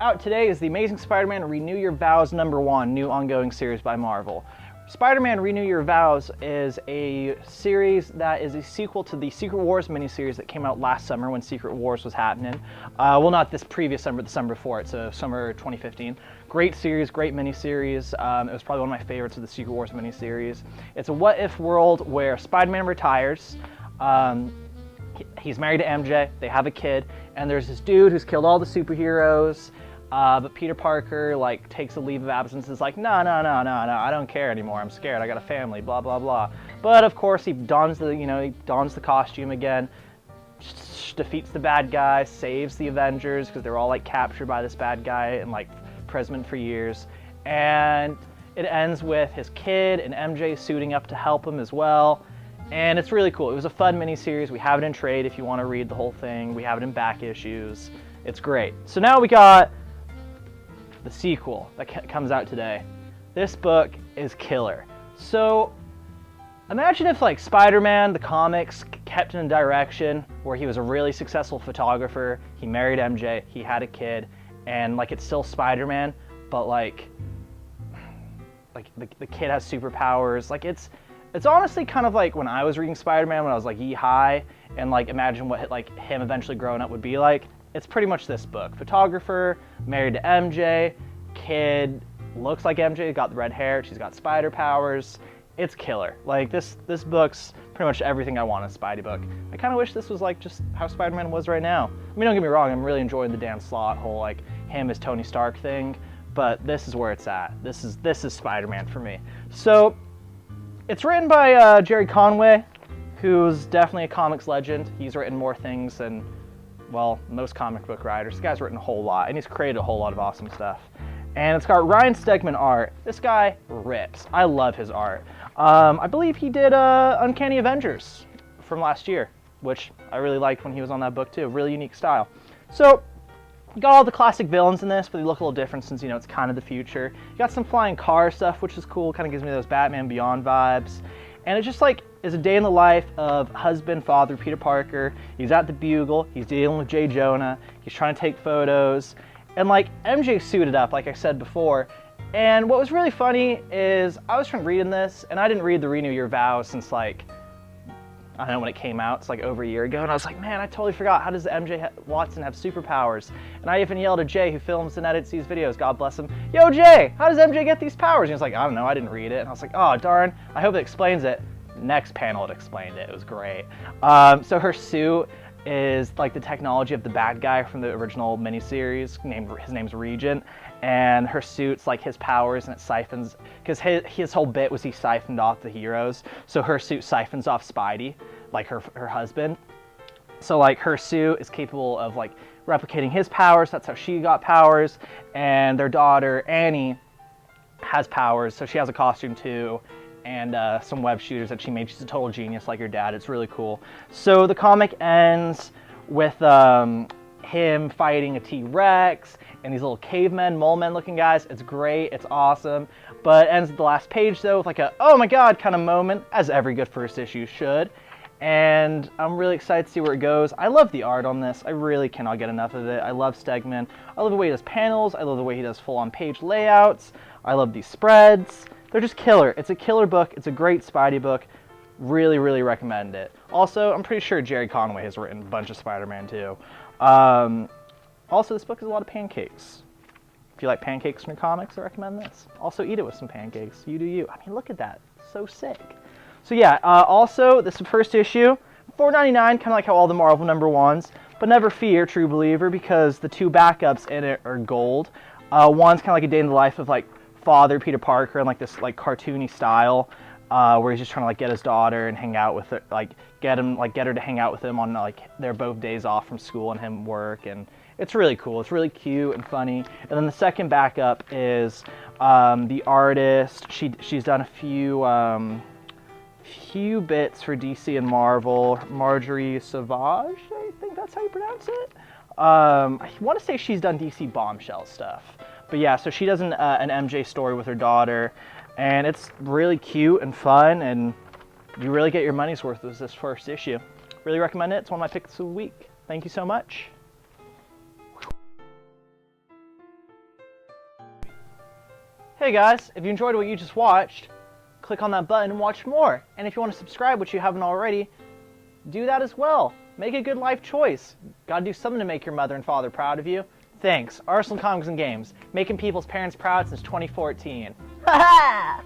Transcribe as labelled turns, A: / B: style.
A: Out today is the Amazing Spider-Man Renew Your Vows #1, new ongoing series by Marvel. Spider-Man Renew Your Vows is a series that is a sequel to the Secret Wars miniseries that came out last summer when Secret Wars was happening. Well, not this previous summer, the summer before it, so summer 2015. Great series, great miniseries. It was probably one of my favorites of the Secret Wars miniseries. It's a what-if world where Spider-Man retires. He's married to MJ, they have a kid, and there's this dude who's killed all the superheroes, but Peter Parker takes a leave of absence and is like, no, I don't care anymore, I'm scared, I got a family, blah, blah, blah. But of course he dons the costume again, defeats the bad guy, saves the Avengers, because they're all captured by this bad guy and imprisonment for years. And it ends with his kid and MJ suiting up to help him as well. And it's really cool. It was a fun miniseries. We have it in trade if you want to read the whole thing. We have it in back issues. It's great. So now we got the sequel that comes out today. This book is killer. So imagine if Spider-Man, the comics, kept in a direction where he was a really successful photographer, he married MJ, he had a kid, and it's still Spider-Man, but the kid has superpowers. It's honestly kind of like when I was reading Spider-Man when I was yee-high, and imagine what him eventually growing up would be like. It's pretty much this book. Photographer, married to MJ, kid looks like MJ, got the red hair, she's got spider powers. It's killer. This book's pretty much everything I want in a Spidey book. I kind of wish this was just how Spider-Man was right now. I mean, don't get me wrong, I'm really enjoying the Dan Slott whole him as Tony Stark thing, but this is where it's at. This is Spider-Man for me. So it's written by Jerry Conway, who's definitely a comics legend. He's written more things than, well, most comic book writers. This guy's written a whole lot, and he's created a whole lot of awesome stuff. And it's got Ryan Stegman art. This guy rips. I love his art. I believe he did Uncanny Avengers from last year, which I really liked when he was on that book too. Really unique style. So you got all the classic villains in this, but they look a little different since, it's kind of the future. You got some flying car stuff, which is cool. Kind of gives me those Batman Beyond vibes. And it's just is a day in the life of husband, father, Peter Parker. He's at the Bugle. He's dealing with J. Jonah. He's trying to take photos. And MJ suited up, like I said before. And what was really funny is I was reading this, and I didn't read the Renew Your Vows since I don't know when it came out. It's over a year ago, and I was like, man, I totally forgot. How does MJ Watson have superpowers? And I even yelled at Jay, who films and edits these videos, God bless him, yo, Jay, how does MJ get these powers? And he was like, I don't know, I didn't read it. And I was like, oh, darn, I hope it explains it. Next panel, it explained it. It was great. So her suit is the technology of the bad guy from the original miniseries. His name's Regent, and her suit's his powers, and it siphons, because his whole bit was he siphoned off the heroes, so her suit siphons off Spidey, her husband. So her suit is capable of replicating his powers. That's how she got powers. And their daughter Annie has powers, so she has a costume too, and some web shooters that she made. She's a total genius like her dad. It's really cool. So the comic ends with him fighting a T-Rex and these little cavemen, mole men looking guys. It's great, it's awesome. But it ends at the last page though with a oh my god kind of moment, as every good first issue should. And I'm really excited to see where it goes. I love the art on this. I really cannot get enough of it. I love Stegman. I love the way he does panels. I love the way he does full-on page layouts. I love these spreads. They're just killer. It's a killer book. It's a great Spidey book. Really, really recommend it. Also, I'm pretty sure Jerry Conway has written a bunch of Spider-Man too. Also, this book is a lot of pancakes. If you like pancakes from your comics, I recommend this. Also, eat it with some pancakes. You do you. I mean, look at that. So sick. So yeah, also, this is the first issue. $4.99, kind of like how all the Marvel #1s. But never fear, true believer, because the two backups in it are gold. One's kind of like a day in the life of father Peter Parker in this cartoony style, where he's just trying to get his daughter and hang out with her, get her to hang out with him on their both days off from school and him work, and it's really cool. It's really cute and funny. And then the second backup is the artist. She's done a few bits for DC and Marvel. Marjorie Sauvage, I think that's how you pronounce it. I want to say she's done DC Bombshell stuff. But yeah, so she does an MJ story with her daughter, and it's really cute and fun, and you really get your money's worth with this first issue. Really recommend it. It's one of my picks of the week. Thank you so much. Hey guys, if you enjoyed what you just watched, click on that button and watch more. And if you want to subscribe, which you haven't already, do that as well. Make a good life choice. Gotta do something to make your mother and father proud of you. Thanks. Arsenal Comics and Games, making people's parents proud since 2014. Ha ha!